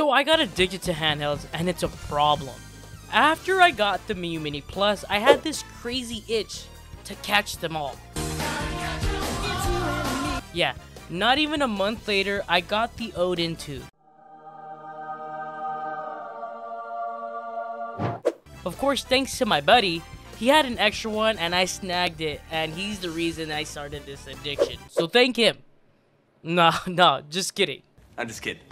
So I got addicted to handhelds, and it's a problem. After I got the Miyoo Mini Plus, I had this crazy itch to catch them all. Yeah, not even a month later, I got the Odin 2. Of course, thanks to my buddy, he had an extra one and I snagged it, and he's the reason I started this addiction. So thank him. No, just kidding. I'm just kidding,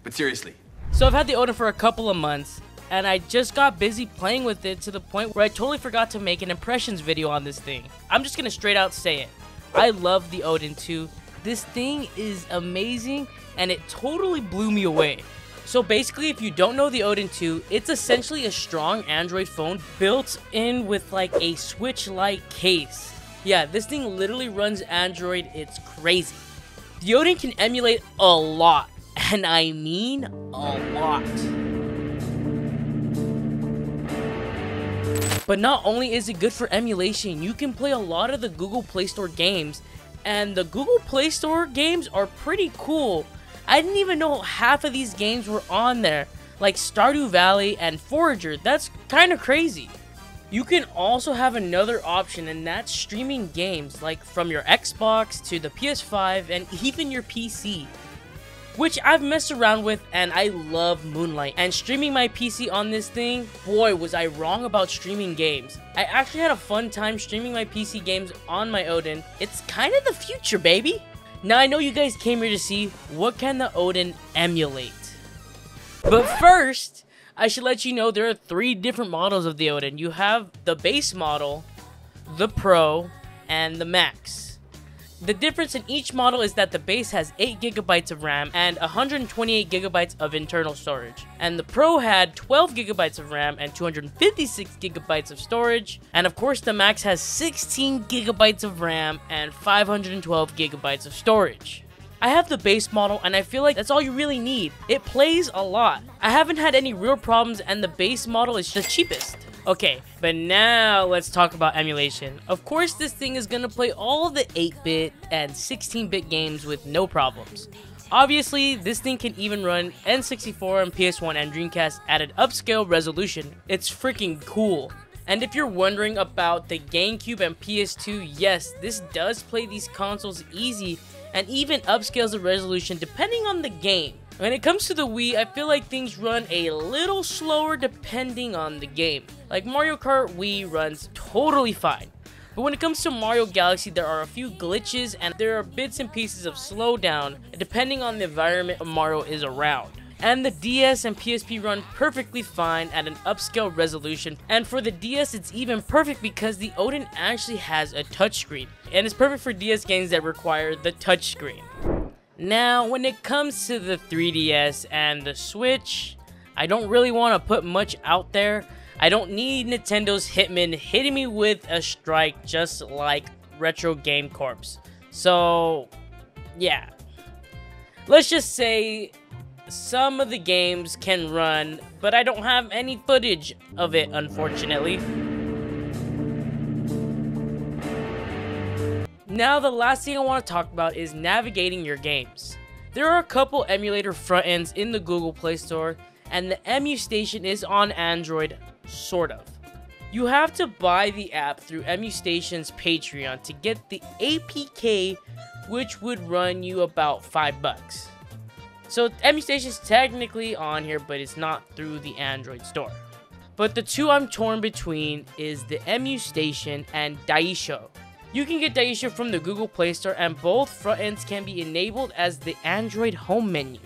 but seriously. So I've had the Odin for a couple of months, and I just got busy playing with it to the point where I totally forgot to make an impressions video on this thing. I'm just gonna straight out say it. I love the Odin 2. This thing is amazing, and it totally blew me away. So basically, if you don't know the Odin 2, it's essentially a strong Android phone built in with like a Switch-like case. Yeah, this thing literally runs Android, it's crazy. The Odin can emulate a lot, and I mean a lot. But not only is it good for emulation, you can play a lot of the Google Play Store games, and the Google Play Store games are pretty cool. I didn't even know half of these games were on there, like Stardew Valley and Forager. That's kind of crazy. You can also have another option, and that's streaming games, like from your Xbox to the PS5 and even your PC, which I've messed around with, and I love Moonlight. And streaming my PC on this thing, boy was I wrong about streaming games. I actually had a fun time streaming my PC games on my Odin. It's kind of the future, baby. Now I know you guys came here to see what can the Odin emulate. But first, I should let you know there are 3 different models of the Odin. You have the base model, the Pro, and the Max. The difference in each model is that the base has 8 GB of RAM and 128 GB of internal storage. And the Pro had 12 GB of RAM and 256 GB of storage. And of course the Max has 16 GB of RAM and 512 GB of storage. I have the base model, and I feel like that's all you really need. It plays a lot. I haven't had any real problems, and the base model is the cheapest. Okay, but now let's talk about emulation. Of course, this thing is gonna play all the 8-bit and 16-bit games with no problems. Obviously, this thing can even run N64 and PS1 and Dreamcast at an upscale resolution. It's freaking cool. And if you're wondering about the GameCube and PS2, yes, this does play these consoles easy and even upscales the resolution depending on the game. When it comes to the Wii, I feel like things run a little slower depending on the game. Like Mario Kart Wii runs totally fine. But when it comes to Mario Galaxy, there are a few glitches and there are bits and pieces of slowdown depending on the environment Mario is around. And the DS and PSP run perfectly fine at an upscale resolution. And for the DS, it's even perfect because the Odin actually has a touchscreen. And it's perfect for DS games that require the touchscreen. Now, when it comes to the 3DS and the Switch, I don't really want to put much out there. I don't need Nintendo's Hitman hitting me with a strike just like Retro Game Corps. So, yeah. Let's just say some of the games can run, but I don't have any footage of it, unfortunately. Now, the last thing I want to talk about is navigating your games. There are a couple emulator front ends in the Google Play Store, and the MU Station is on Android, sort of. You have to buy the app through MU Station's Patreon to get the APK, which would run you about $5. So MU Station's technically on here, but it's not through the Android store. But the two I'm torn between is the MU Station and Daisho. You can get Daisho from the Google Play Store, and both front ends can be enabled as the Android home menu,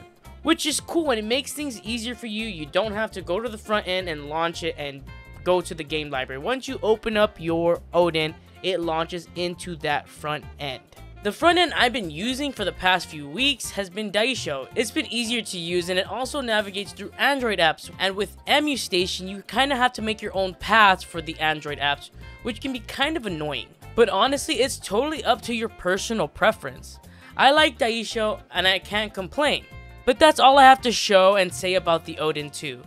which is cool and it makes things easier for you. You don't have to go to the front end and launch it and go to the game library. Once you open up your Odin, it launches into that front end. The front end I've been using for the past few weeks has been Daisho. It's been easier to use and it also navigates through Android apps. And with MU Station, you kind of have to make your own paths for the Android apps, which can be kind of annoying. But honestly, it's totally up to your personal preference. I like Daisho and I can't complain. But that's all I have to show and say about the Odin 2.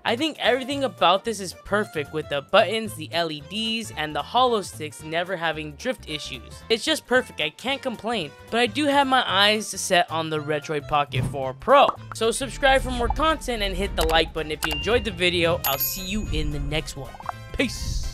I think everything about this is perfect, with the buttons, the LEDs, and the hollow sticks never having drift issues. It's just perfect, I can't complain. But I do have my eyes set on the Retroid Pocket 4 Pro. So subscribe for more content and hit the like button if you enjoyed the video. I'll see you in the next one. Peace!